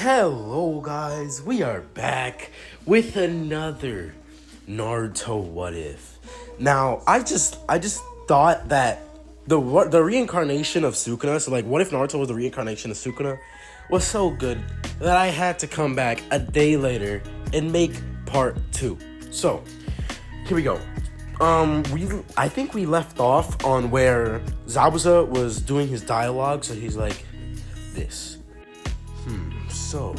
Hello guys, we are back with another Naruto What If. Now, I just thought that the reincarnation of Sukuna, so like what if Naruto was the reincarnation of Sukuna, was so good that I had to come back a day later and make part 2. So, here we go. I think we left off on where Zabuza was doing his dialogue, so he's like this. So,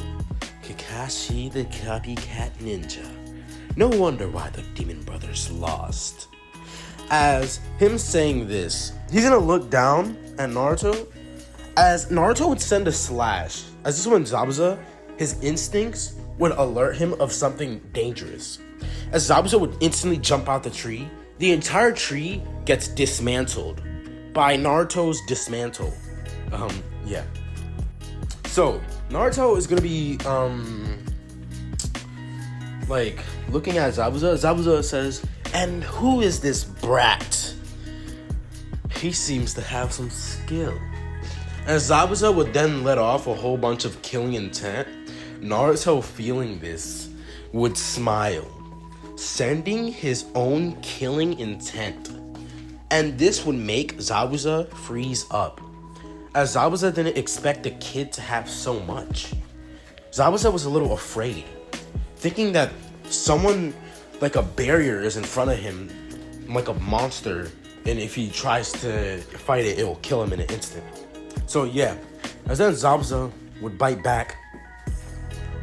Kakashi the copycat ninja. No wonder why the Demon Brothers lost. As him saying this, he's gonna look down at Naruto, as Naruto would send a slash. As this one, Zabuza, his instincts would alert him of something dangerous. As Zabuza would instantly jump out the tree, the entire tree gets dismantled by Naruto's dismantle. Yeah. So, Naruto is gonna be, looking at Zabuza. Zabuza says, "And who is this brat? He seems to have some skill." As Zabuza would then let off a whole bunch of killing intent, Naruto, feeling this, would smile, sending his own killing intent. And this would make Zabuza freeze up, as Zabuza didn't expect the kid to have so much. Zabuza was a little afraid, thinking that someone like a barrier is in front of him, like a monster, and if he tries to fight it, it will kill him in an instant. So yeah, as then Zabuza would bite back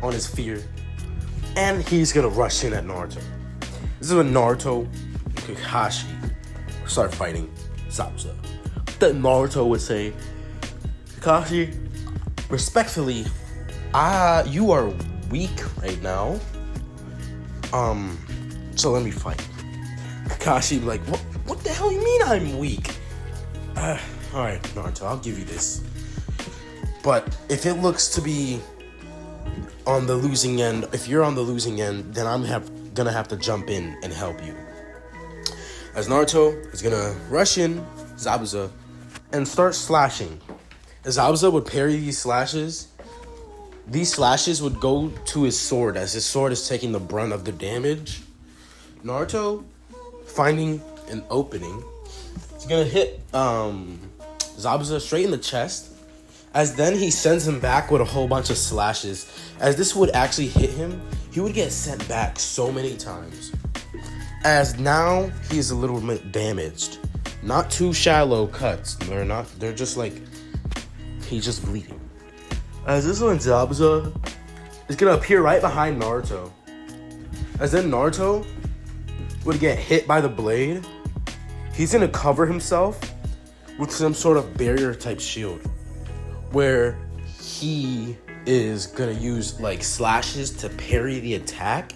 on his fear, and he's gonna rush in at Naruto. This is when Naruto and Kakashi start fighting Zabuza. Then Naruto would say, "Kakashi, respectfully, you are weak right now. So let me fight." Kakashi be like, what the hell you mean I'm weak? Alright, Naruto, I'll give you this. But if it looks to be on the losing end, if you're on the losing end, then I'm gonna have to jump in and help you. As Naruto is gonna rush in Zabuza and start slashing. As Zabuza would parry these slashes would go to his sword, as his sword is taking the brunt of the damage. Naruto, finding an opening, is gonna hit Zabuza straight in the chest, as then he sends him back with a whole bunch of slashes. As this would actually hit him, he would get sent back so many times, as now he is a little bit damaged. Not too shallow cuts, they're just like, he's just bleeding. As this one, Zabuza is gonna appear right behind Naruto. As then Naruto would get hit by the blade, he's gonna cover himself with some sort of barrier type shield, where he is gonna use like slashes to parry the attack.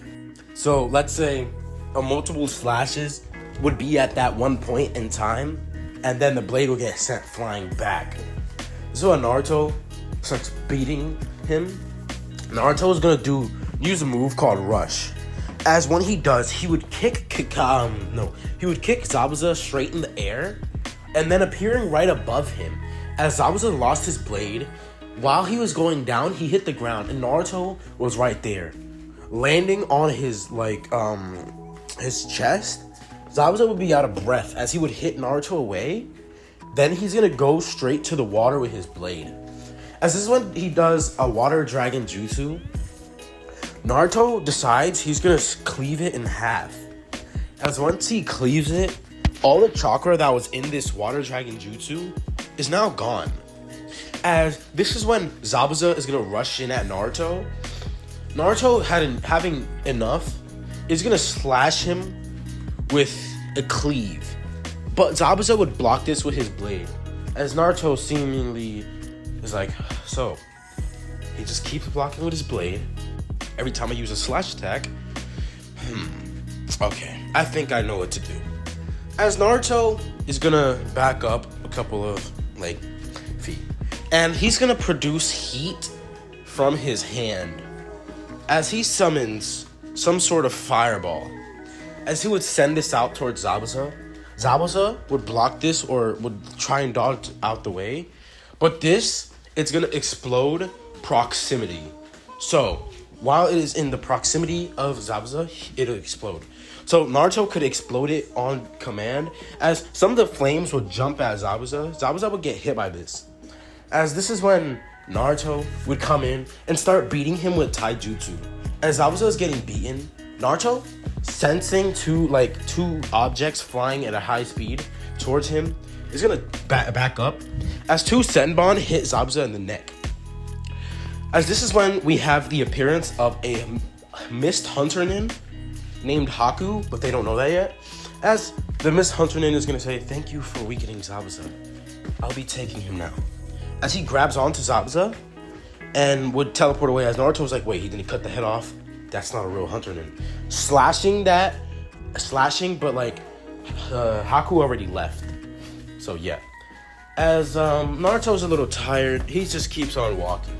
So let's say multiple slashes would be at that one point in time, and then the blade will get sent flying back. So when Naruto starts beating him, Naruto is gonna use a move called Rush. As when he does, he would kick Zabuza straight in the air, and then appearing right above him. As Zabuza lost his blade, while he was going down, he hit the ground, and Naruto was right there, landing on his his chest. Zabuza would be out of breath as he would hit Naruto away. Then he's gonna go straight to the water with his blade. As this is when he does a water dragon jutsu, Naruto decides he's gonna cleave it in half. As once he cleaves it, all the chakra that was in this water dragon jutsu is now gone. As this is when Zabuza is gonna rush in at Naruto. Naruto having enough is gonna slash him with a cleave, but Zabuza would block this with his blade. As Naruto seemingly is like, so he just keeps blocking with his blade every time I use a slash attack. Okay, I think I know what to do. As Naruto is gonna back up a couple of feet, and he's gonna produce heat from his hand as he summons some sort of fireball. As he would send this out towards Zabuza, Zabuza would block this or would try and dodge out the way, but it's gonna explode proximity. So, while it is in the proximity of Zabuza, it'll explode. So, Naruto could explode it on command, as some of the flames would jump at Zabuza. Zabuza would get hit by this. As this is when Naruto would come in and start beating him with taijutsu. As Zabuza is getting beaten, Naruto, sensing two objects flying at a high speed towards him, is gonna back up as two Senbon hit Zabuza in the neck. As this is when we have the appearance of a Mist Hunternin named Haku, but they don't know that yet. As the Mist Hunternin is gonna say, "Thank you for weakening Zabuza. I'll be taking him now." As he grabs onto Zabuza and would teleport away, as Naruto's like, "Wait, he didn't cut the head off? That's not a real Hunternin." Slashing, but like Haku already left. So yeah. As Naruto's a little tired, he just keeps on walking.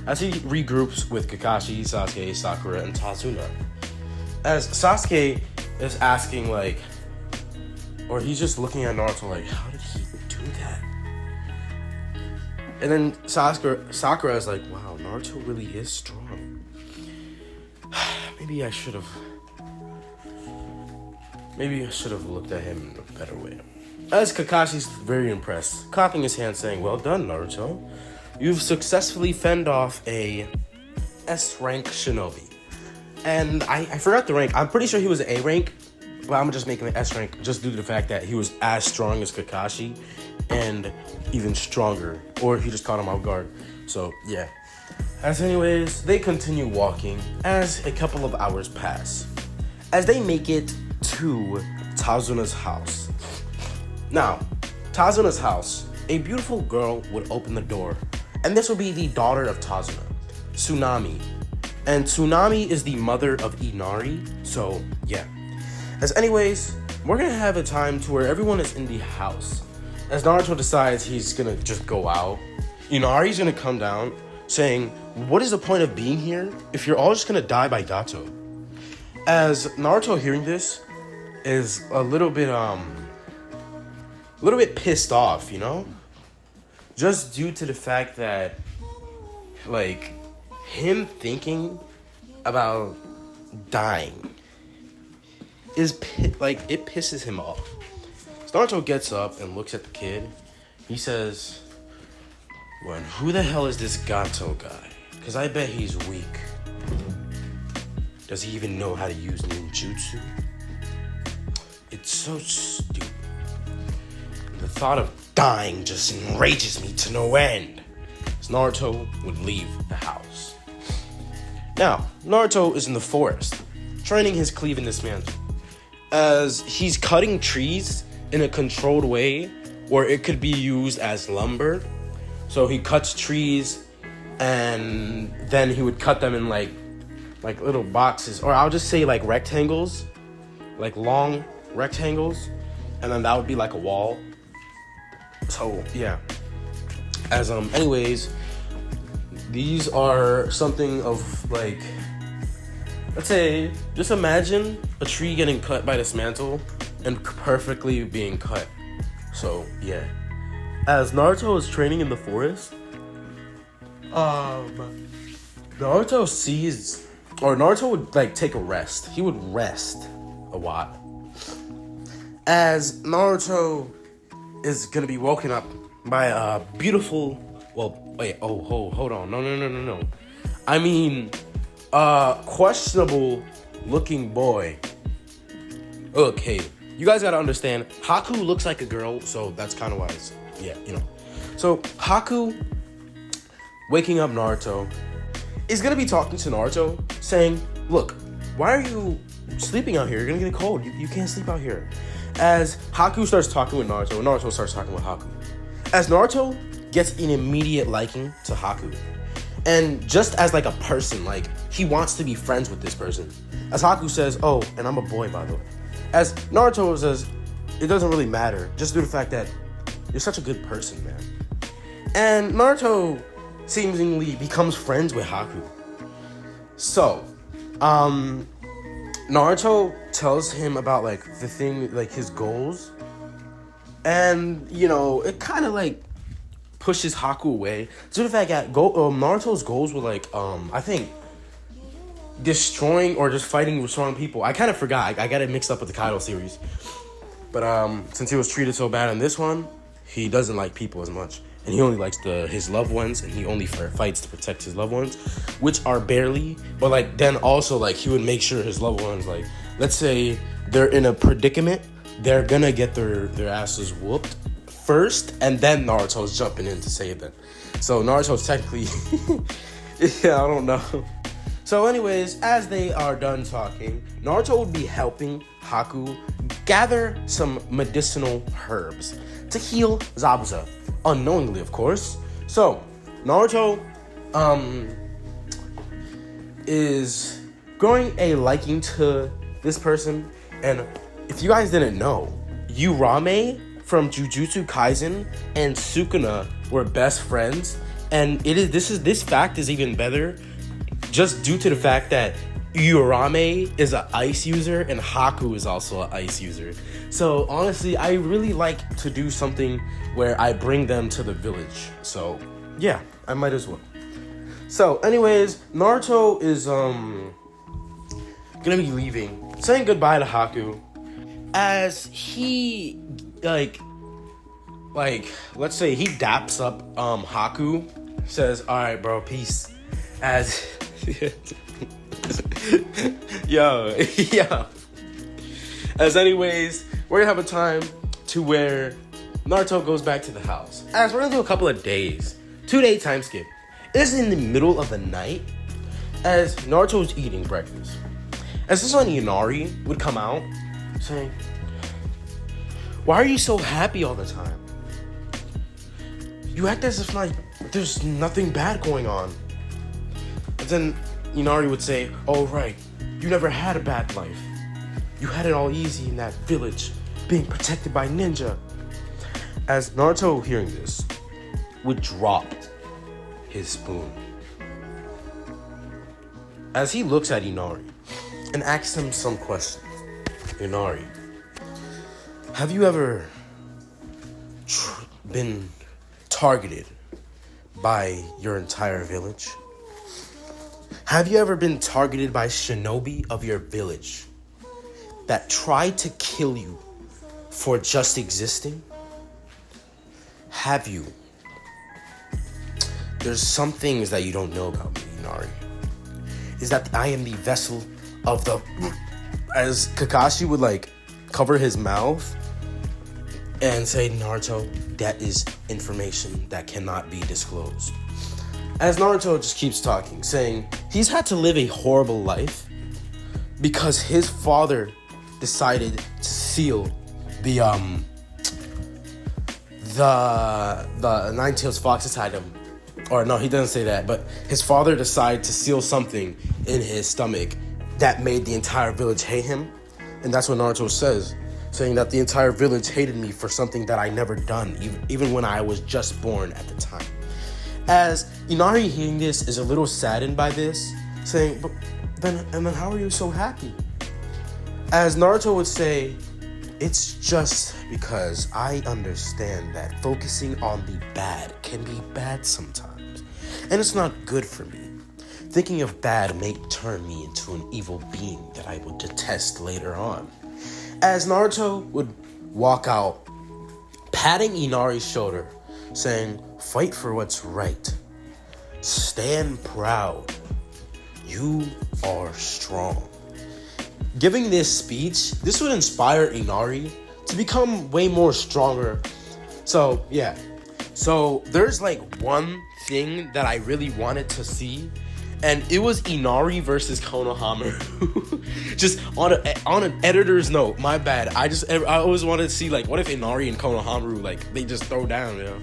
As he regroups with Kakashi, Sasuke, Sakura, and Tazuna. As Sasuke is asking or he's just looking at Naruto like, how did he do that? And then Sakura is like, wow, Naruto really is strong. Maybe I should have looked at him in a better way. As Kakashi's very impressed, clapping his hands saying, well done, Naruto. You've successfully fended off a S-rank shinobi. And I forgot the rank. I'm pretty sure he was an A rank, but I'm just making an S rank just due to the fact that he was as strong as Kakashi and even stronger. Or he just caught him off guard. So, yeah. As anyways, they continue walking as a couple of hours pass. As they make it to Tazuna's house. Now, Tazuna's house, a beautiful girl would open the door. And this will be the daughter of Tazuna, Tsunami. And Tsunami is the mother of Inari, so yeah. As anyways, we're gonna have a time to where everyone is in the house. As Naruto decides he's gonna just go out, Inari's gonna come down saying, what is the point of being here if you're all just gonna die by Gato? As Naruto hearing this is a little bit pissed off, you know? Just due to the fact that, him thinking about dying is, it pisses him off. So Naruto gets up and looks at the kid. He says, well, who the hell is this Gato guy? Because I bet he's weak. Does he even know how to use ninjutsu? It's so stupid. The thought of dying just enrages me to no end. As Naruto would leave the house. Now, Naruto is in the forest, training his cleave in this mantle. As he's cutting trees in a controlled way, where it could be used as lumber. So he cuts trees, and then he would cut them in like little boxes, or I'll just say rectangles, long rectangles, and then that would be like a wall. So yeah. As anyways, these are something of let's say, just imagine a tree getting cut by this mantle and perfectly being cut. So yeah. As Naruto is training in the forest, Naruto would take a rest. He would rest a while. As Naruto is gonna be woken up by a beautiful, hold on, no. I mean, questionable looking boy. Okay, you guys gotta understand, Haku looks like a girl, so that's kind of why it's, yeah, you know. So Haku, waking up Naruto, is gonna be talking to Naruto, saying, look, why are you sleeping out here? You're gonna get cold. You can't sleep out here. As Haku starts talking with Naruto, and Naruto starts talking with Haku. As Naruto gets an immediate liking to Haku. And just as a person, he wants to be friends with this person. As Haku says, oh, and I'm a boy, by the way. As Naruto says, it doesn't really matter, just due to the fact that you're such a good person, man. And Naruto seemingly becomes friends with Haku. So, Naruto tells him about the thing, his goals. And, it kind of pushes Haku away. So the fact that Naruto's goals were like, I think, destroying or just fighting with strong people. I kind of forgot. I got it mixed up with the Kaido series. But since he was treated so bad in this one, he doesn't like people as much. And he only likes his loved ones, and he only fights to protect his loved ones, which are barely. But like then also like he would make sure his loved ones, like let's say they're in a predicament, they're gonna get their asses whooped first, and then Naruto's jumping in to save them. So Naruto's technically, yeah, I don't know. So anyways, as they are done talking, Naruto would be helping Haku gather some medicinal herbs to heal Zabuza. Unknowingly, of course. So, Naruto is growing a liking to this person. And if you guys didn't know, Urame from Jujutsu Kaisen and Sukuna were best friends. And this fact is even better just due to the fact that Urame is an ice user and Haku is also an ice user. So honestly, I really like to do something where I bring them to the village. So yeah, I might as well. So anyways, Naruto is gonna be leaving, saying goodbye to Haku, as he like let's say he daps up Haku, says, "Alright bro, peace," as yo. As anyways, we're gonna have a time to where Naruto goes back to the house. As we're gonna do a couple of days, 2-day time skip. This is in the middle of the night, as Naruto's eating breakfast. As this one, Inari would come out saying, "Why are you so happy all the time? You act as if like there's nothing bad going on." And then Inari would say, "Oh right, you never had a bad life. You had it all easy in that village, being protected by ninja." As Naruto, hearing this, would drop his spoon. As he looks at Inari and asks him some questions. "Inari, have you ever been targeted by your entire village? Have you ever been targeted by shinobi of your village that tried to kill you for just existing? Have you? There's some things that you don't know about me, Inari. Is that I am the vessel of the..." As Kakashi would like cover his mouth and say, "Naruto, that is information that cannot be disclosed." As Naruto just keeps talking, saying he's had to live a horrible life because his father decided to seal the Nine-Tails Fox inside him. Or no, he doesn't say that, but his father decided to seal something in his stomach that made the entire village hate him. And that's what Naruto says, saying that the entire village hated me for something that I never done, even when I was just born at the time. As Inari hearing this is a little saddened by this, saying, "But then how are you so happy?" As Naruto would say, "It's just because I understand that focusing on the bad can be bad sometimes, and it's not good for me. Thinking of bad may turn me into an evil being that I will detest later on." As Naruto would walk out, patting Inari's shoulder, saying, "Fight for what's right. Stand proud. You are strong." Giving this speech, this would inspire Inari to become way more stronger. So, yeah. So, there's like one thing that I really wanted to see, and it was Inari versus Konohamaru. Just on an editor's note, my bad. I always wanted to see, like, what if Inari and Konohamaru, like, they just throw down, you know?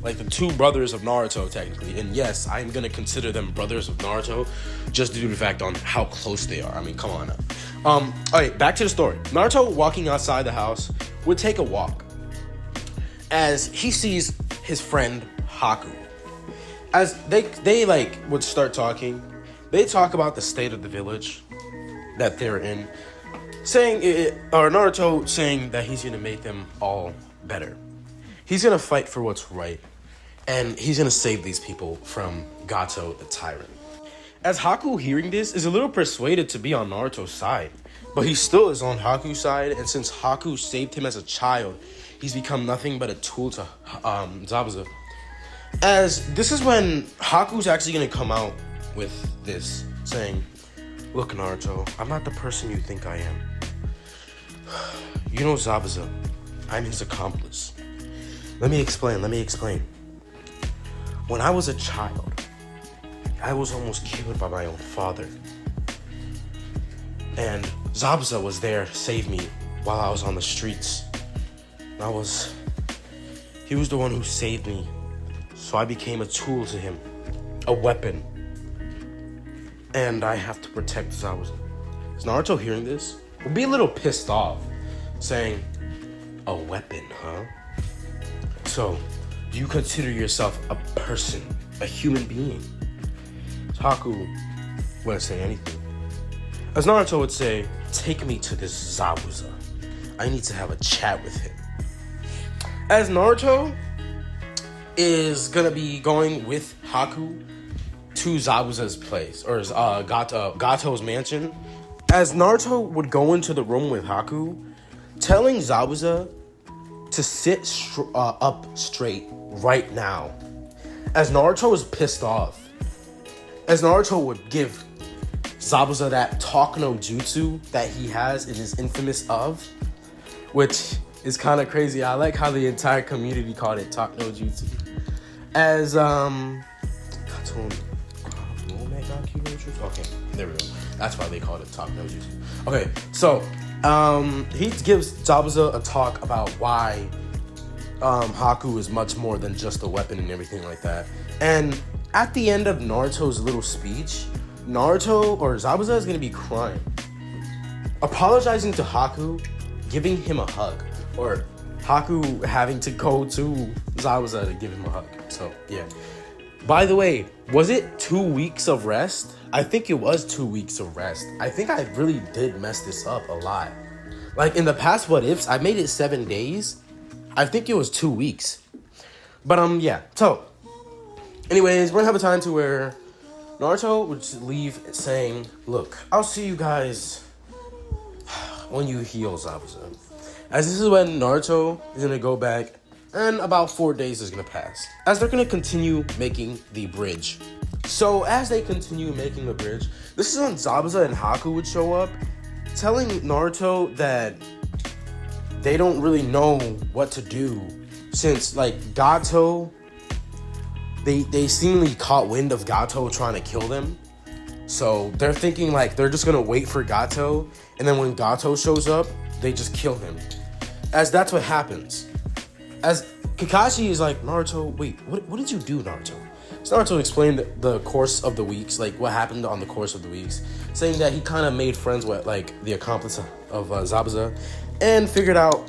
Like the two brothers of Naruto, technically. And yes, I'm gonna consider them brothers of Naruto just due to the fact on how close they are. I mean, come on now. Alright, back to the story. Naruto, walking outside the house, would take a walk as he sees his friend Haku. As they like would start talking, they talk about the state of the village that they're in, or Naruto saying that he's gonna make them all better. He's gonna fight for what's right. and he's gonna save these people from Gato the Tyrant. As Haku, hearing this, is a little persuaded to be on Naruto's side, but he still is on Haku's side, and since Haku saved him as a child, he's become nothing but a tool to Zabuza. As this is when Haku's actually gonna come out with this, saying, "Look, Naruto, I'm not the person you think I am. You know Zabuza, I'm his accomplice. Let me explain. When I was a child, I was almost killed by my own father. And Zabuza was there to save me while I was on the streets. He was the one who saved me. So I became a tool to him, a weapon. And I have to protect Zabuza." Is Naruto hearing this? Will be a little pissed off, saying, "A weapon, huh? So, do you consider yourself a person, a human being?" Haku wouldn't say anything. As Naruto would say, "Take me to this Zabuza. I need to have a chat with him." As Naruto is gonna be going with Haku to Zabuza's place, or Gato's mansion. As Naruto would go into the room with Haku, telling Zabuza to sit up straight right now. As Naruto was pissed off, as Naruto would give Zabuza that talk no jutsu that he has in his infamous of, which is kind of crazy. I like how the entire community called it talk no jutsu. As okay, there we go. That's why they called it talk no jutsu. Okay, so he gives Zabuza a talk about why Haku is much more than just a weapon and everything like that. And at the end of Naruto's little speech, Zabuza is gonna be crying, apologizing to Haku, giving him a hug, or Haku having to go to Zabuza to give him a hug. So yeah. By the way, was it 2 weeks of rest? I think it was 2 weeks of rest. I think I really did mess this up a lot. Like in the past what ifs, I made it 7 days. I think it was 2 weeks. But yeah. So anyways, we're gonna have a time to where Naruto would leave saying, "Look, I'll see you guys when you heal Zabuza." As this is when Naruto is gonna go back, and about 4 days is gonna pass, as they're gonna continue making the bridge. So as they continue making the bridge, this is when Zabuza and Haku would show up, telling Naruto that they don't really know what to do, since like Gato, they seemingly caught wind of Gato trying to kill them. So they're thinking like they're just gonna wait for Gato, and then when Gato shows up, they just kill him. As that's what happens. As Kakashi is like, "Naruto, wait, what did you do, Naruto?" So Naruto explained the course of the weeks, like what happened on the course of the weeks, saying that he kind of made friends with like the accomplice of Zabuza, and figured out,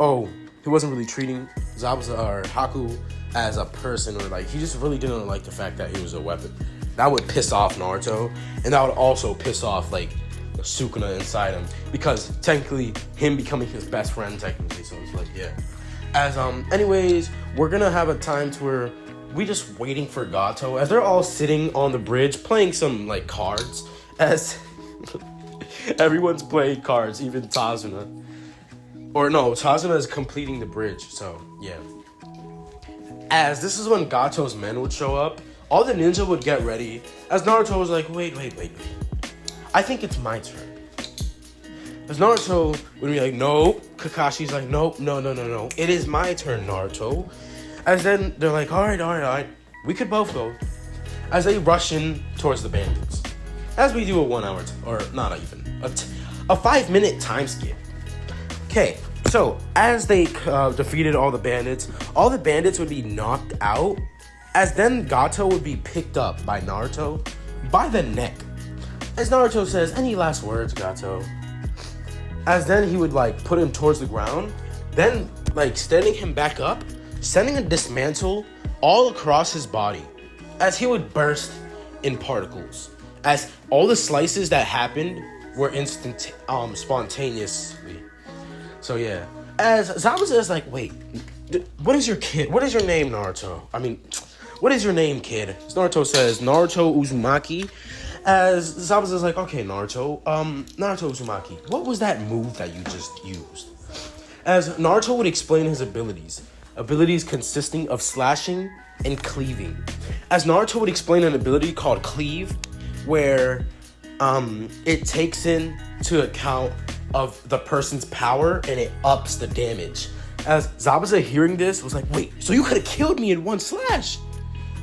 he wasn't really treating Zabuza or Haku as a person, or like he just really didn't like the fact that he was a weapon. That would piss off Naruto, and that would also piss off like the sukuna inside him, because technically him becoming his best friend technically. So it's like, yeah. As anyways, we're gonna have a time to where we just waiting for Gato, as they're all sitting on the bridge playing some like cards, as everyone's playing cards, even Tazuna. Or no, Tazuna is completing the bridge, so yeah. As this is when Gato's men would show up, all the ninja would get ready, as Naruto was like, wait. I think it's my turn. As Naruto would be like, "No." Kakashi's like, no. It is my turn, Naruto. As then they're like, all right. We could both go. As they rush in towards the bandits. As we do a 1 hour, or not even, a 5-minute time skip. Okay, so as they defeated all the bandits would be knocked out. As then Gato would be picked up by Naruto by the neck. As Naruto says, "Any last words, Gato?" As then he would like put him towards the ground, then like standing him back up, sending a dismantle all across his body, as he would burst in particles. As all the slices that happened were spontaneously. So yeah. As Zabuza is like, "Wait, what is your name, Naruto? what is your name, kid? Naruto says, Naruto Uzumaki. As Zabuza's like, okay, Naruto Uzumaki, what was that move that you just used? As Naruto would explain his abilities consisting of slashing and cleaving. As Naruto would explain an ability called Cleave, where it takes into account of the person's power and it ups the damage. As Zabuza hearing this was like, wait, so you could have killed me in one slash?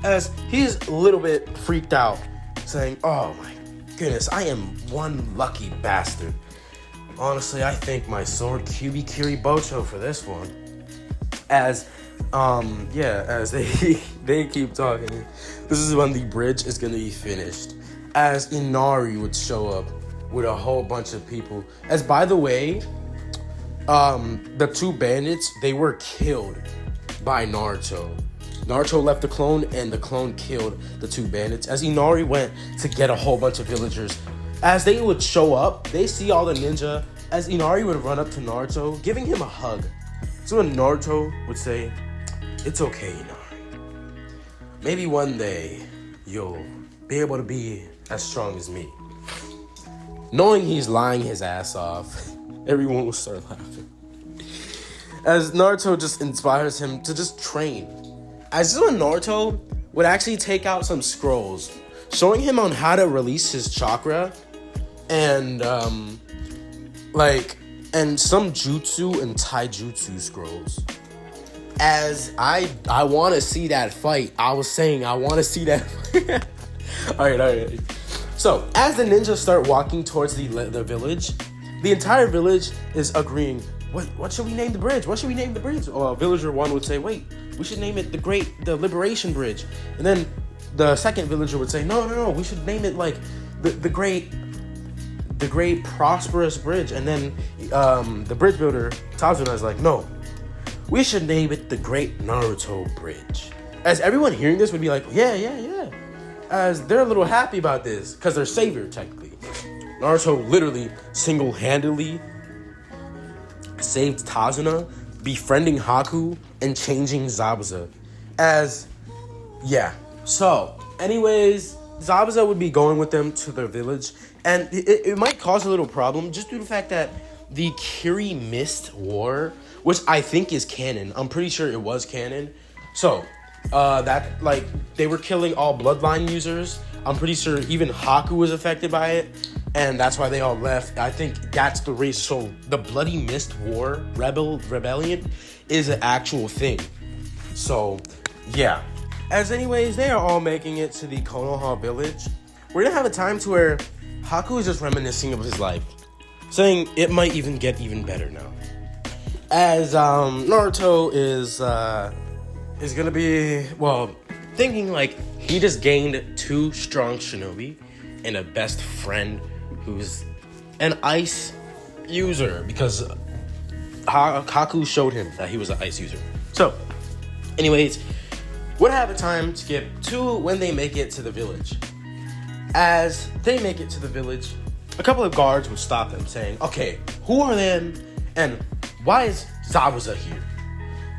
As he's a little bit freaked out, saying, oh my goodness, I am one lucky bastard. Honestly, I think my sword Kyubi Kiri Bocho for this one. As they keep talking, this is when the bridge is gonna be finished. As Inari would show up with a whole bunch of people. As by the way, the two bandits, they were killed by Naruto. Naruto left the clone and the clone killed the two bandits. As Inari went to get a whole bunch of villagers, as they would show up, they see all the ninja. As Inari would run up to Naruto, giving him a hug. So when Naruto would say, it's okay, Inari. Maybe one day you'll be able to be as strong as me. Knowing he's lying his ass off, everyone will start laughing. As Naruto just inspires him to just train. As this is when Naruto would actually take out some scrolls, showing him on how to release his chakra, and some jutsu and taijutsu scrolls. As I want to see that fight. I was saying I want to see that fight. All right. So, as the ninjas start walking towards the village, the entire village is agreeing, what should we name the bridge? What should we name the bridge? Villager 1 would say, wait, we should name it the Liberation Bridge. And then the second villager would say, no, we should name it like the great prosperous bridge. And then the bridge builder, Tazuna, is like, no, we should name it the Great Naruto Bridge. As everyone hearing this would be like, yeah. As they're a little happy about this, because they're savior, technically. Naruto literally single-handedly saved Tazuna, befriending Haku, and changing Zabuza. So, anyways, Zabuza would be going with them to their village, and it might cause a little problem, just due to the fact that the Kiri Mist War, which I think is canon, I'm pretty sure it was canon, so... they were killing all bloodline users. I'm pretty sure even Haku was affected by it, and that's why they all left. I think that's the reason. So the Bloody Mist War rebellion is an actual thing. So yeah. As anyways, they are all making it to the Konoha village. We're gonna have a time to where Haku is just reminiscing of his life, saying it might even get even better now. As Naruto is gonna be, thinking like he just gained 2 strong shinobi and a best friend who's an ice user, because Haku showed him that he was an ice user. So, anyways, we'll have a time skip to when they make it to the village. As they make it to the village, a couple of guards would stop them saying, okay, who are them and why is Zabuza here?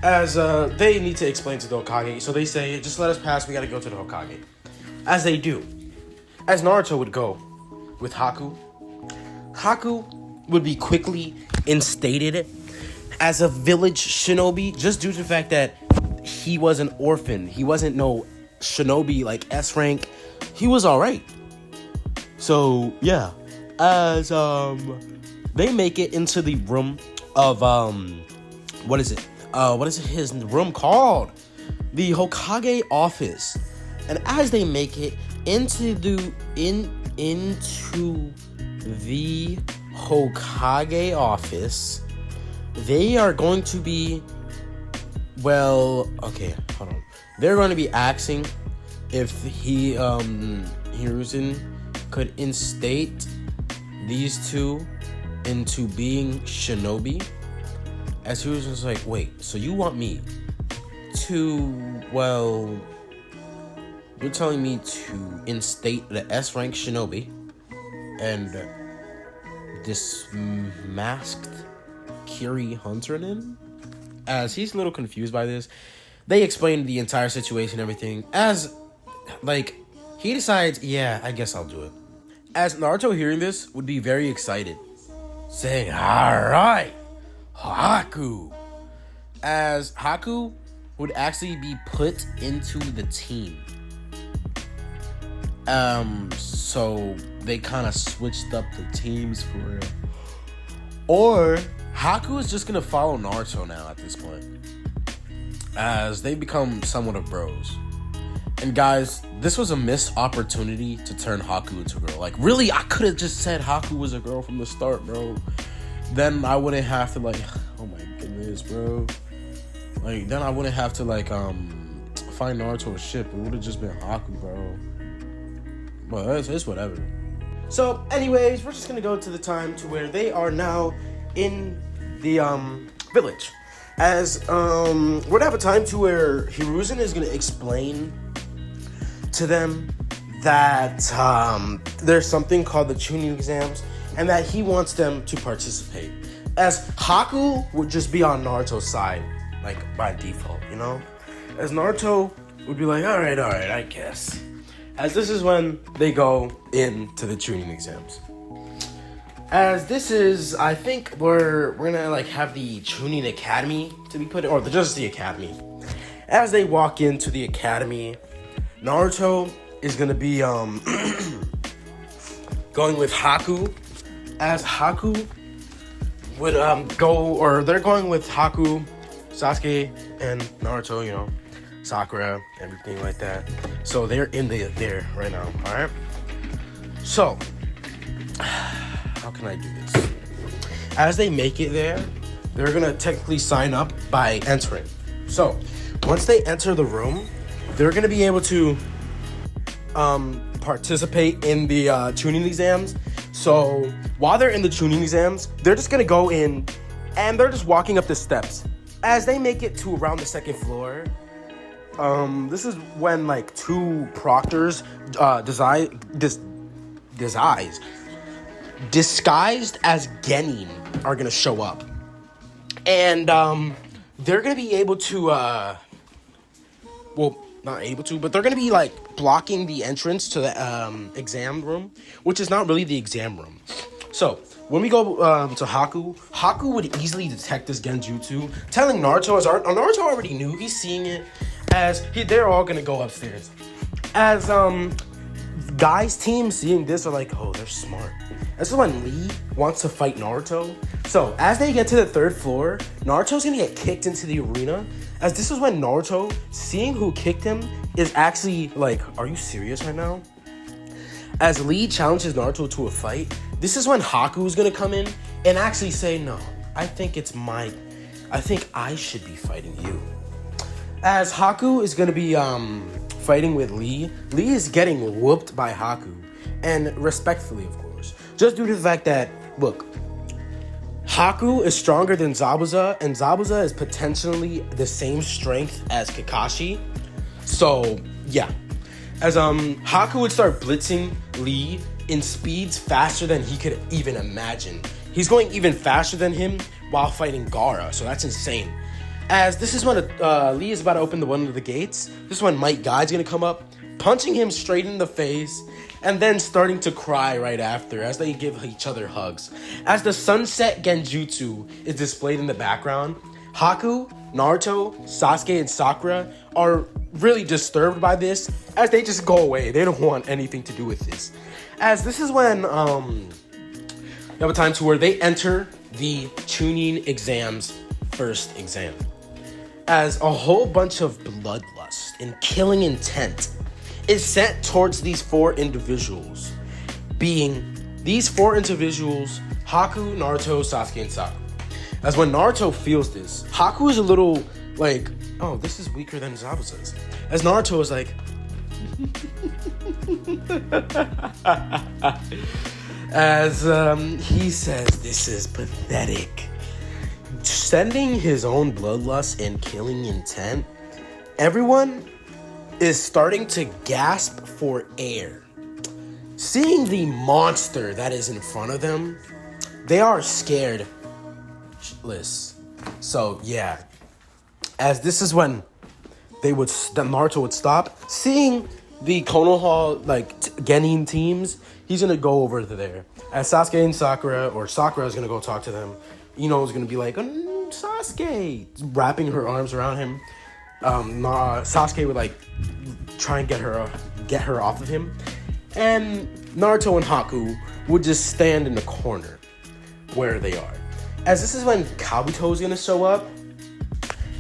As they need to explain to the Hokage, so they say, just let us pass, we gotta go to the Hokage. As they do. As Naruto would go with Haku, Haku would be quickly instated as a village shinobi, just due to the fact that he was an orphan. He wasn't no shinobi like S rank. He was alright. So, yeah. As they make it into the room of, what is his room called? The Hokage office. And as they make it into the Hokage office, they are going to be, they're going to be asking if Hiruzen could instate these two into being shinobi. As Hiruzen's like, wait, so you want me to, you're telling me to instate the S rank shinobi and this masked Kiri Hunternin? As he's a little confused by this, They explain the entire situation, everything. As, like, he decides, yeah, I guess I'll do it. As Naruto hearing this would be very excited, saying, alright, Haku. As Haku would actually be put into the team. So they kind of switched up the teams for real. Or Haku is just gonna follow Naruto now at this point, as they become somewhat of bros. And guys, this was a missed opportunity to turn Haku into a girl. Like, really, I could have just said Haku was a girl from the start, bro. Then I wouldn't have to, like, oh my goodness, bro. Like, then I wouldn't have to, like, find Naruto a ship. It would have just been Haku, bro. But it's whatever. So, anyways, we're just gonna go to the time to where they are now in the, village. As, we're gonna have a time to where Hiruzen is gonna explain to them that there's something called the Chunin exams, and that he wants them to participate. As Haku would just be on Naruto's side, like by default, you know? As Naruto would be like, alright, I guess. As this is when they go into the Chunin exams. As this is, I think we're gonna like have the Chunin Academy to be put in, or just the academy. As they walk into the academy, Naruto is gonna be going with Haku. As Haku would they're going with Haku, Sasuke, and Naruto, you know, Sakura, everything like that. So they're in there right now, alright? So, how can I do this? As they make it there, they're gonna technically sign up by entering. So, once they enter the room, they're gonna be able to participate in the Chunin exams. So while they're in the Chunin exams, they're just gonna go in and they're just walking up the steps. As they make it to around the second floor, this is when like two proctors disguised as Genin are gonna show up. And they're gonna be able to not able to, but they're gonna be like blocking the entrance to the exam room, which is not really the exam room. So when we go to Haku would easily detect this genjutsu, telling Naruto, Naruto already knew, he's seeing it, they're all gonna go upstairs. As guys team seeing this are like, oh, they're smart. This is when Lee wants to fight Naruto. So as they get to the third floor, Naruto's gonna get kicked into the arena. As this is when Naruto, seeing who kicked him, is actually like, are you serious right now? As Lee challenges Naruto to a fight, this is when Haku is gonna come in and actually say, no, I think I should be fighting you. As Haku is gonna be fighting with Lee is getting whooped by Haku, and respectfully, of course, just due to the fact that, look, Haku is stronger than Zabuza, and Zabuza is potentially the same strength as Kakashi. So, yeah. As Haku would start blitzing Lee in speeds faster than he could even imagine. He's going even faster than him while fighting Gaara, so that's insane. As this is when Lee is about to open one of the gates, this is when Might Guy's gonna come up, punching him straight in the face, and then starting to cry right after as they give each other hugs. As the sunset genjutsu is displayed in the background, Haku, Naruto, Sasuke, and Sakura are really disturbed by this as they just go away. They don't want anything to do with this. As this is when you have a time to where they enter the Chunin exams first exam. As a whole bunch of bloodlust and killing intent is sent towards these four individuals, being these four individuals, Haku, Naruto, Sasuke, and Sakura. As when Naruto feels this, Haku is a little like, oh, this is weaker than Zabuza's. As Naruto is like, as he says, this is pathetic. Sending his own bloodlust and killing intent, everyone is starting to gasp for air. Seeing the monster that is in front of them, they are scared shitless. So yeah, as this is when Naruto would stop. Seeing the Konoha, Genin teams, he's going to go over to there. As Sasuke and Sakura is going to go talk to them. Ino is going to be like, Sasuke, wrapping her arms around him. Sasuke would, try and get her off of him. And Naruto and Haku would just stand in the corner where they are. As this is when Kabuto is going to show up.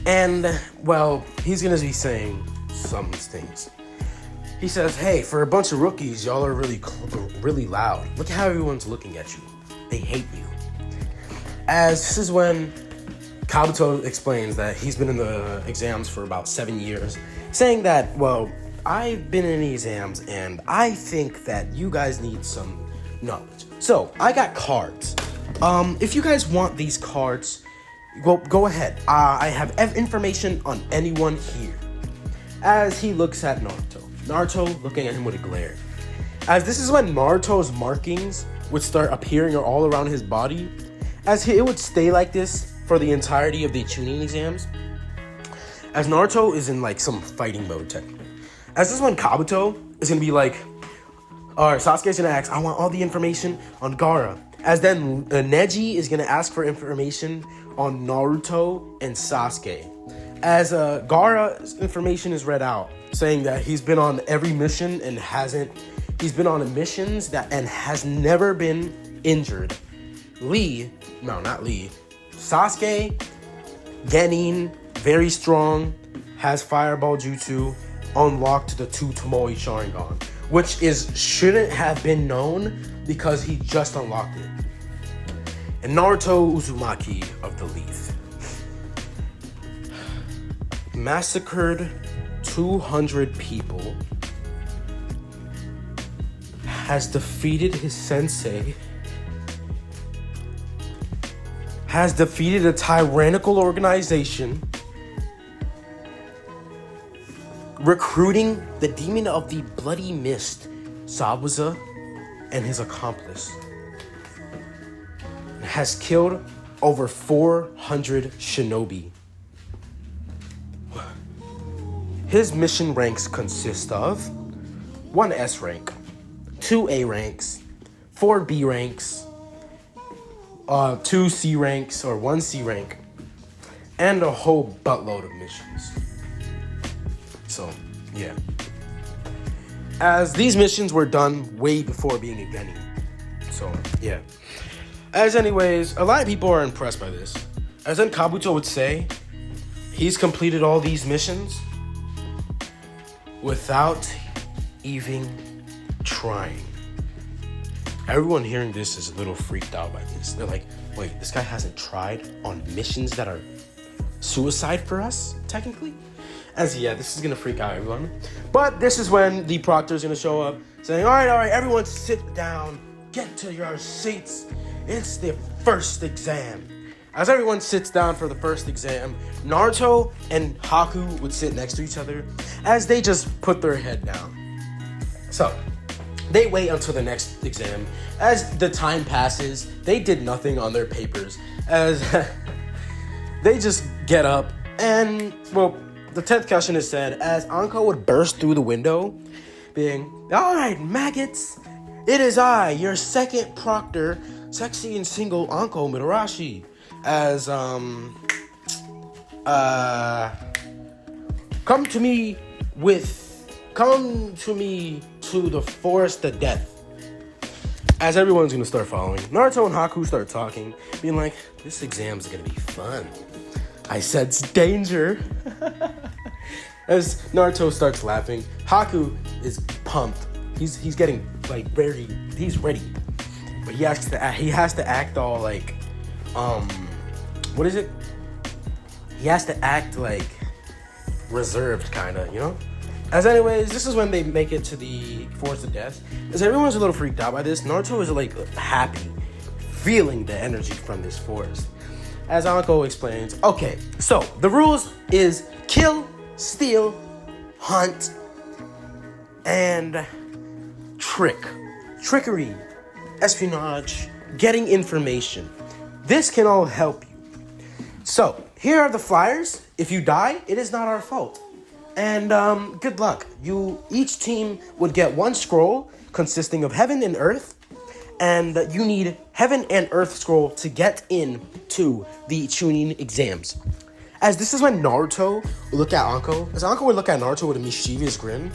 And, he's going to be saying some things. He says, hey, for a bunch of rookies, y'all are really loud. Look at how everyone's looking at you. They hate you. As this is when Kabuto explains that he's been in the exams for about 7 years, saying that, I've been in the exams, and I think that you guys need some knowledge. So, I got cards. If you guys want these cards, go ahead. I have information on anyone here. As he looks at Naruto looking at him with a glare. As this is when Naruto's markings would start appearing all around his body. As it would stay like this for the entirety of the Chunin exams. As Naruto is in some fighting mode technically. As this is when Kabuto is going to be Sasuke's going to ask, I want all the information on Gaara. As then Neji is going to ask for information on Naruto and Sasuke. As Gaara's information is read out, saying that he's been on every mission and he's been on missions and has never been injured. Sasuke, Genin, very strong, has Fireball Jutsu, unlocked the 2 Tomoe Sharingan, which shouldn't have been known because he just unlocked it. And Naruto Uzumaki of the Leaf massacred 200 people, has defeated his sensei, has defeated a tyrannical organization, recruiting the demon of the bloody mist, Zabuza, and his accomplice, has killed over 400 shinobi. His mission ranks consist of 1 S rank, 2 A ranks, 4 B ranks, 2 C ranks or 1 C rank, and a whole buttload of missions. So, yeah. As these missions were done way before being a Genin. So, yeah. As anyways, a lot of people are impressed by this. As then Kabuto would say, he's completed all these missions without even trying. Everyone hearing this is a little freaked out by this. They're like, wait, this guy hasn't tried on missions that are suicide for us, technically? This is gonna freak out everyone. But this is when the proctor's gonna show up, saying, all right, everyone sit down, get to your seats. It's the first exam. As everyone sits down for the first exam, Naruto and Haku would sit next to each other as they just put their head down. So, they wait until the next exam. As the time passes, they did nothing on their papers. As they just get up and, the 10th question is said as Anko would burst through the window, being, all right, maggots, it is I, your second proctor, sexy and single Anko Mitarashi. As, come to me to the forest of death. As everyone's gonna start following, Naruto and Haku start talking, being like, this exam's gonna be fun. I sense danger. As Naruto starts laughing, Haku is pumped. He's getting he's ready. But he has to act all what is it? He has to act reserved kinda, you know? As anyways, this is when they make it to the Forest of Death. As everyone's a little freaked out by this, Naruto is happy, feeling the energy from this forest. As Anko explains, okay, so the rules is kill, steal, hunt, and trickery, espionage, getting information. This can all help you. So, here are the flyers. If you die, it is not our fault. And good luck. Each team would get one scroll consisting of heaven and earth, and you need heaven and earth scroll to get into the Chunin exams. As this is when Naruto would look at Anko. As Anko would look at Naruto with a mischievous grin,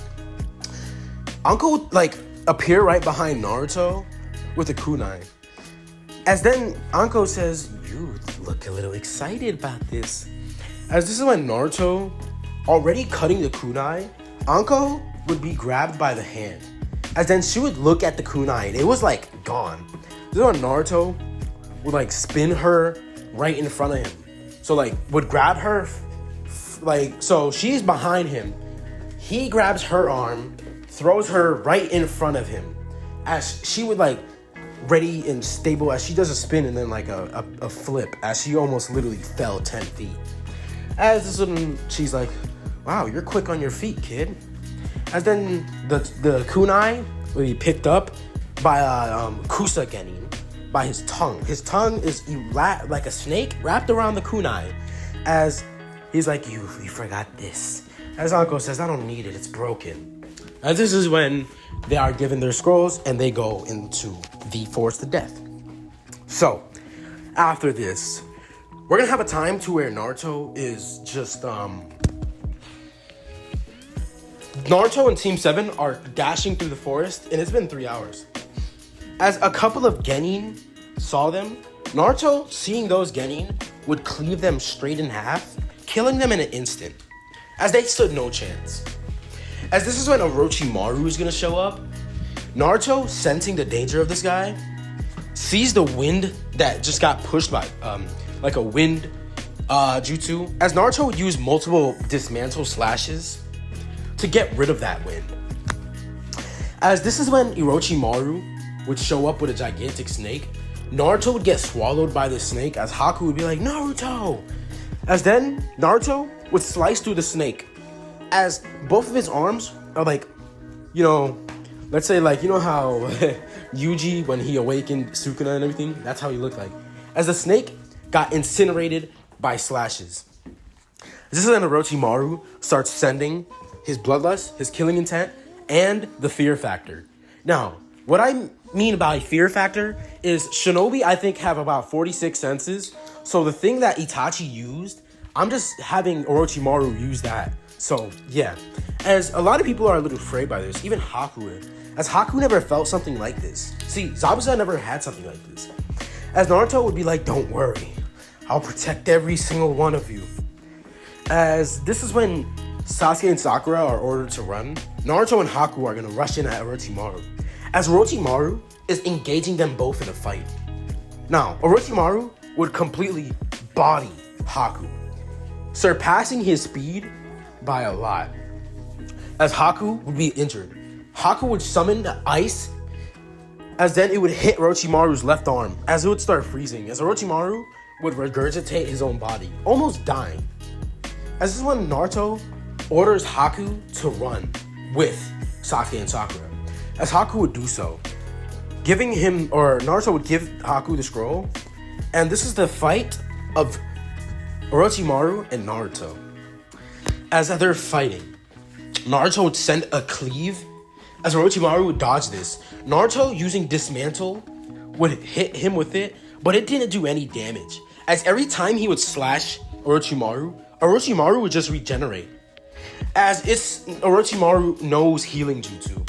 Anko would like appear right behind Naruto with a kunai. As then Anko says, "You look a little excited about this." As this is when Naruto, already cutting the kunai, Anko would be grabbed by the hand. As then she would look at the kunai and it was like gone. This is when Naruto would like spin her right in front of him. So like would grab her, so she's behind him. He grabs her arm, throws her right in front of him. As she would like ready and stable as she does a spin and then like a flip as she almost literally fell 10 feet. As this one, she's like, "Wow, you're quick on your feet, kid." As then the kunai will be picked up by Kusa Genin, by his tongue. His tongue is like a snake wrapped around the kunai. As he's like, you forgot this. As Anko says, "I don't need it, it's broken." As this is when they are given their scrolls and they go into the forest of death. So, after this, we're gonna have a time to where Naruto is just Naruto and Team 7 are dashing through the forest, and it's been 3 hours. As a couple of Genin saw them, Naruto, seeing those Genin, would cleave them straight in half, killing them in an instant, as they stood no chance. As this is when Orochimaru is gonna show up, Naruto, sensing the danger of this guy, sees the wind that just got pushed by, like a wind jutsu, as Naruto would use multiple dismantle slashes to get rid of that wind. As this is when Orochimaru would show up with a gigantic snake, Naruto would get swallowed by the snake as Haku would be like, "Naruto!" As then, Naruto would slice through the snake, as both of his arms are like, let's say like, how Yuji, when he awakened Sukuna and everything, that's how he looked like. As the snake got incinerated by slashes. This is when Orochimaru starts sending his bloodlust, his killing intent, and the fear factor. Now, what I mean by fear factor is Shinobi, I think, have about 46 senses. So the thing that Itachi used, I'm just having Orochimaru use that. So, yeah. As a lot of people are a little afraid by this, even Haku, as Haku never felt something like this. See, Zabuza never had something like this. As Naruto would be like, "Don't worry, I'll protect every single one of you." As this is when Sasuke and Sakura are ordered to run, Naruto and Haku are gonna rush in at Orochimaru, as Orochimaru is engaging them both in a fight. Now, Orochimaru would completely body Haku, surpassing his speed by a lot. As Haku would be injured, Haku would summon the ice, as then it would hit Orochimaru's left arm, as it would start freezing, as Orochimaru would regurgitate his own body, almost dying. As this is when Naruto orders Haku to run with Sasuke and Sakura, as Haku would do so, Naruto would give Haku the scroll, and this is the fight of Orochimaru and Naruto. As they're fighting, Naruto would send a cleave, as Orochimaru would dodge this. Naruto, using dismantle, would hit him with it, but it didn't do any damage, as every time he would slash Orochimaru would just regenerate, as Orochimaru knows healing jutsu.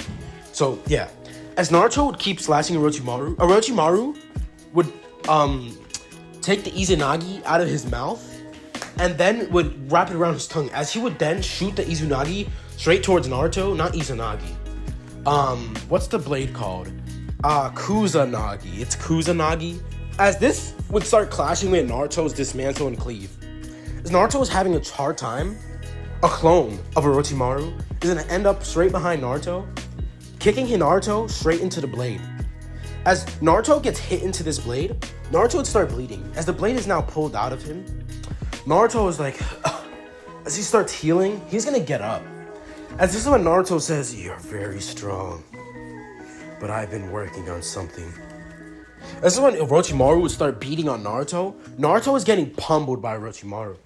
So yeah, as Naruto would keep slashing Orochimaru would take the Izanagi out of his mouth and then would wrap it around his tongue, as he would then shoot the Izanagi straight towards Naruto. Not Izanagi. What's the blade called? Kusanagi. It's Kusanagi. As this would start clashing with Naruto's dismantle and cleave. As Naruto was having a hard time, a clone of Orochimaru is gonna end up straight behind Naruto, kicking Naruto straight into the blade. As Naruto gets hit into this blade, Naruto would start bleeding. As the blade is now pulled out of him, Naruto is like, ugh. As he starts healing, he's gonna get up. As this is when Naruto says, "You're very strong, but I've been working on something." This is when Orochimaru would start beating on Naruto. Naruto is getting pummeled by Orochimaru.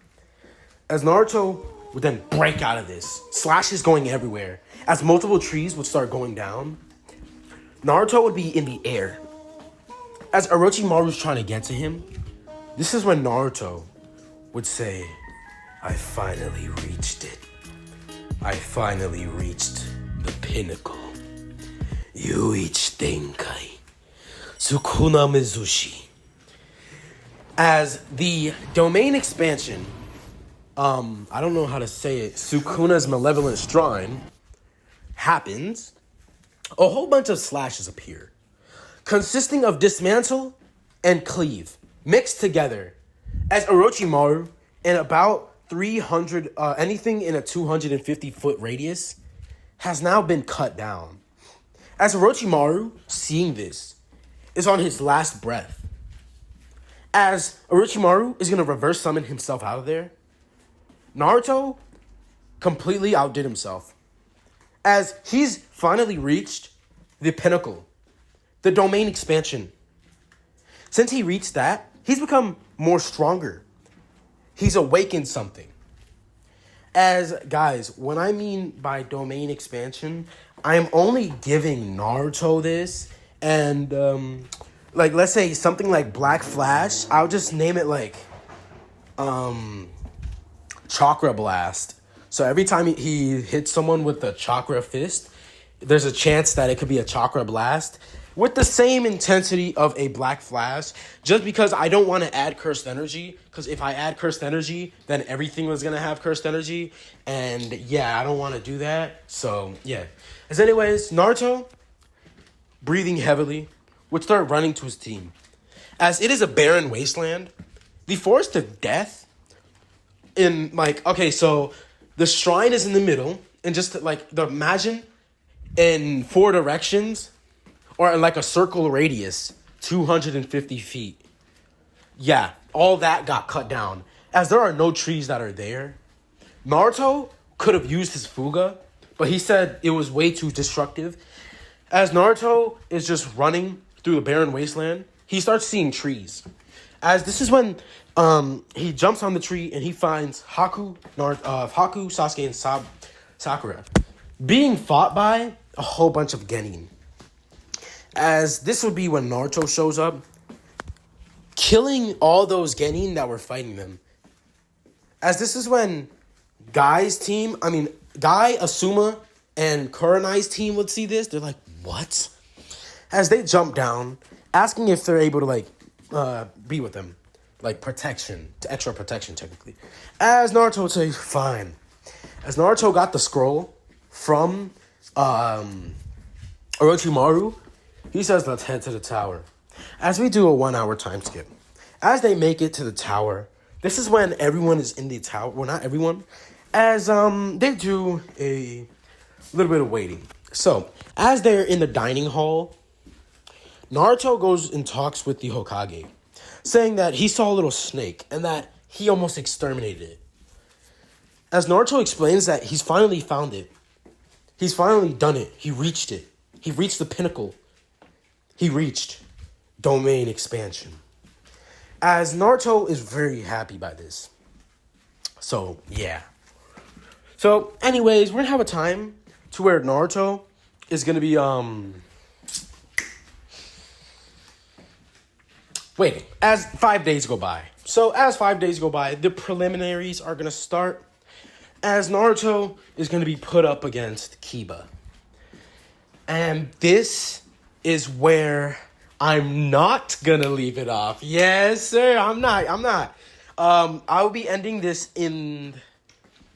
As Naruto would then break out of this. Slashes going everywhere. As multiple trees would start going down, Naruto would be in the air. As Orochimaru's trying to get to him, this is when Naruto would say, I finally reached it. I finally reached the pinnacle. Yuichi Tenkai. Sukuna Mizushi. As the domain expansion, I don't know how to say it, Sukuna's malevolent shrine happens, a whole bunch of slashes appear, consisting of dismantle and cleave, mixed together, as Orochimaru, in about 300, anything in a 250-foot radius, has now been cut down. As Orochimaru, seeing this, is on his last breath. As Orochimaru is going to reverse summon himself out of there, Naruto completely outdid himself. As he's finally reached the pinnacle, the domain expansion. Since he reached that, he's become more stronger. He's awakened something. As, guys, when I mean by domain expansion, I'm only giving Naruto this, and, like, let's say something like Black Flash, I'll just name it, like, Chakra Blast. So every time he hits someone with the Chakra Fist, there's a chance that it could be a Chakra Blast with the same intensity of a Black Flash, just because I don't want to add cursed energy, because if I add cursed energy, then everything was going to have cursed energy, and yeah, I don't want to do that, so yeah. As anyways, Naruto, breathing heavily, would start running to his team. As it is a barren wasteland, the Forest of Death, in, like, okay, so the shrine is in the middle, and just, like, imagine in 4 directions, or in, like, a circle radius, 250 feet. Yeah, all that got cut down. As there are no trees that are there, Naruto could have used his Fuga, but he said it was way too destructive. As Naruto is just running through the barren wasteland, he starts seeing trees. As this is when he jumps on the tree and he finds Haku, Sasuke, and Sakura being fought by a whole bunch of genin. As this would be when Naruto shows up, killing all those genin that were fighting them. As this is when Guy, Asuma, and Kurenai's team would see this. They're like, what? As they jump down, asking if they're able to, like, be with them. Like, protection. Extra protection, technically. As Naruto would say, fine. As Naruto got the scroll from Orochimaru, he says, let's head to the tower. As we do a 1-hour time skip. As they make it to the tower, this is when everyone is in the tower. Well, not everyone. As they do a little bit of waiting. So, as they're in the dining hall, Naruto goes and talks with the Hokage, saying that he saw a little snake and that he almost exterminated it. As Naruto explains that he's finally found it. He's finally done it. He reached it. He reached the pinnacle. He reached domain expansion. As Naruto is very happy by this. So, yeah. So, anyways, we're going to have a time to where Naruto is going to be, waiting. As 5 days go by. So, as 5 days go by, the preliminaries are going to start. As Naruto is going to be put up against Kiba. And this is where I'm not gonna leave it off. Yes, sir. I'm not. I will be ending this in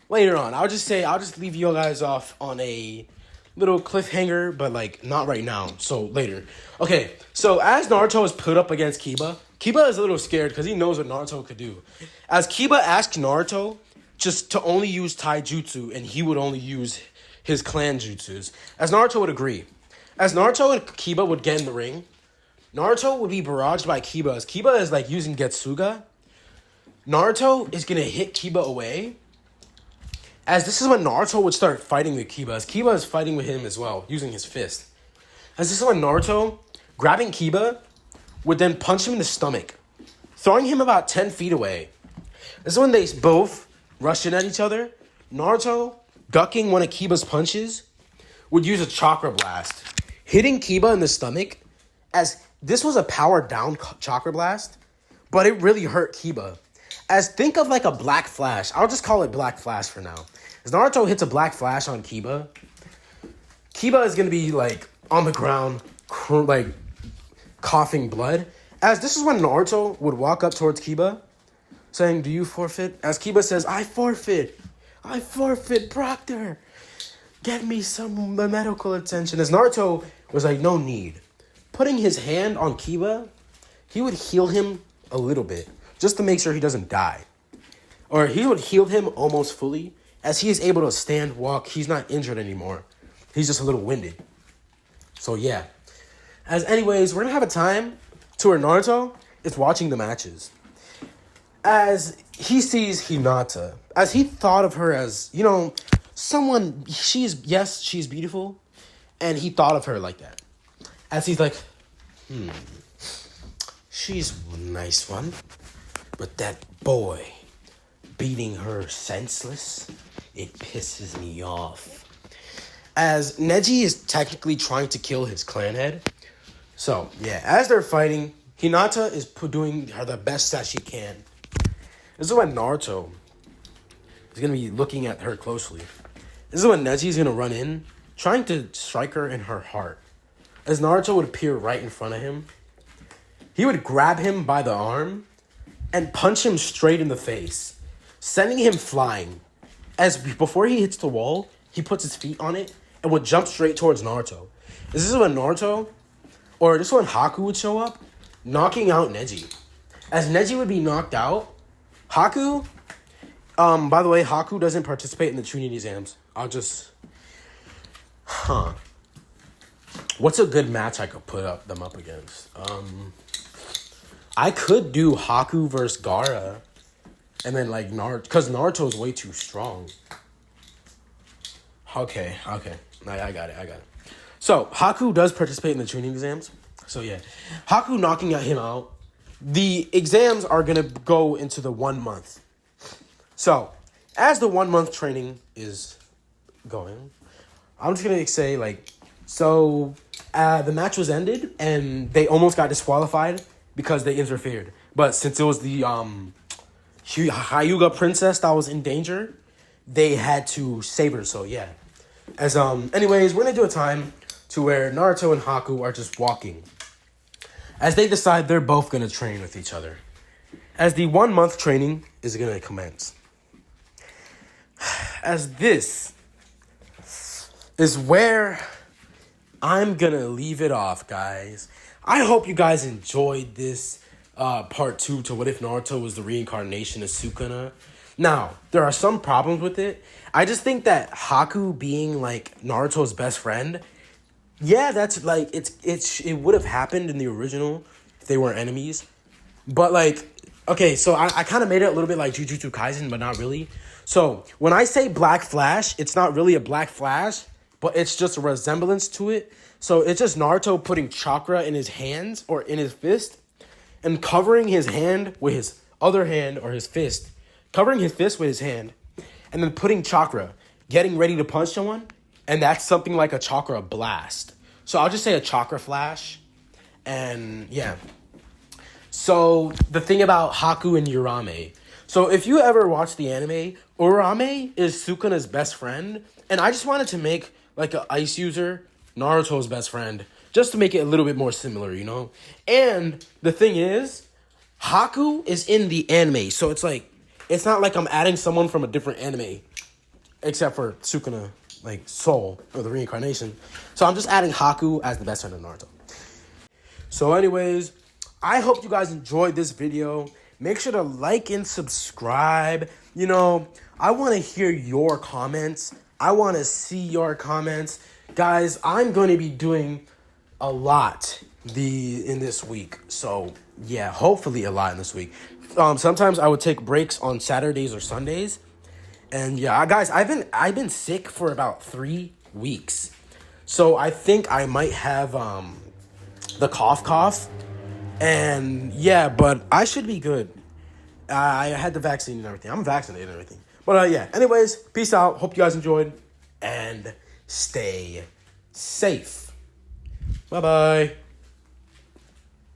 later on. I'll just leave you guys off on a little cliffhanger, but like not right now. So later. Okay. So as Naruto is put up against Kiba, Kiba is a little scared because he knows what Naruto could do. As Kiba asks Naruto just to only use taijutsu, and he would only use his clan jutsus, as Naruto would agree. As Naruto and Kiba would get in the ring, Naruto would be barraged by Kiba. As Kiba is like using Getsuga, Naruto is going to hit Kiba away. As this is when Naruto would start fighting with Kiba. As Kiba is fighting with him as well, using his fist. As this is when Naruto, grabbing Kiba, would then punch him in the stomach, throwing him about 10 feet away. This is when they both rush in at each other. Naruto, ducking one of Kiba's punches, would use a chakra blast, hitting Kiba in the stomach, as this was a powered down chakra blast, but it really hurt Kiba. As think of like a Black Flash. I'll just call it Black Flash for now. As Naruto hits a Black Flash on Kiba, Kiba is going to be like on the ground, like coughing blood. As this is when Naruto would walk up towards Kiba, saying, "Do you forfeit?" As Kiba says, I forfeit, Proctor. Get me some medical attention." As Naruto was like, "No need." Putting his hand on Kiba, he would heal him a little bit, just to make sure he doesn't die. Or he would heal him almost fully, as he is able to stand, walk. He's not injured anymore. He's just a little winded. So yeah. As anyways, we're going to have a time to where Naruto is watching the matches. As he sees Hinata, as he thought of her as, someone, she's beautiful, and he thought of her like that. As he's like, she's a nice one, but that boy beating her senseless, it pisses me off. As Neji is technically trying to kill his clan head. So, yeah, as they're fighting, Hinata is doing her the best that she can. This is when Naruto is going to be looking at her closely. This is when Neji's going to run in, trying to strike her in her heart. As Naruto would appear right in front of him, he would grab him by the arm and punch him straight in the face, sending him flying. As before he hits the wall, he puts his feet on it and would jump straight towards Naruto. This is when Haku would show up, knocking out Neji. As Neji would be knocked out, Haku, by the way, Haku doesn't participate in the Chunin exams. What's a good match I could put them up against? I could do Haku versus Gaara, and then like Naruto, because Naruto's way too strong. Okay, I got it. So, Haku does participate in the training exams. So, yeah. Haku knocking him out. The exams are going to go into the 1 month. So, as the 1 month training is going, I'm just going to say, the match was ended, and they almost got disqualified because they interfered. But since it was the Hyuga princess that was in danger, they had to save her. So, yeah. Anyways, we're going to do a time to where Naruto and Haku are just walking, as they decide they're both going to train with each other, as the 1 month training is going to commence. As this is where I'm going to leave it off, guys. I hope you guys enjoyed this part 2 to What If Naruto Was the Reincarnation of Sukuna. Now, there are some problems with it. I just think that Haku being like Naruto's best friend, yeah, that's like it would have happened in the original if they weren't enemies. But okay, so I kind of made it a little bit like Jujutsu Kaisen, but not really. So when I say Black Flash, it's not really a Black Flash, but it's just a resemblance to it. So it's just Naruto putting chakra in his hands or in his fist and covering his hand with his other hand, or his fist, covering his fist with his hand, and then putting chakra, getting ready to punch someone, and that's something like a chakra blast. So I'll just say a chakra flash, and yeah. So the thing about Haku and Urame. So if you ever watch the anime, Urame is Sukuna's best friend, and I just wanted to make like an ice user Naruto's best friend, just to make it a little bit more similar, And the thing is, Haku is in the anime, so it's not like I'm adding someone from a different anime, except for Sukuna, Soul, or the reincarnation. So I'm just adding Haku as the best friend of Naruto. So anyways, I hope you guys enjoyed this video. Make sure to like and subscribe. I want to hear your comments. I want to see your comments. Guys, I'm going to be doing a lot in this week. So, yeah, hopefully a lot in this week. Sometimes I would take breaks on Saturdays or Sundays. And yeah, guys, I've been sick for about 3 weeks. So I think I might have the cough. And yeah, but I should be good. I had the vaccine and everything. I'm vaccinated and everything. But yeah, anyways, peace out. Hope you guys enjoyed. And stay safe. Bye-bye.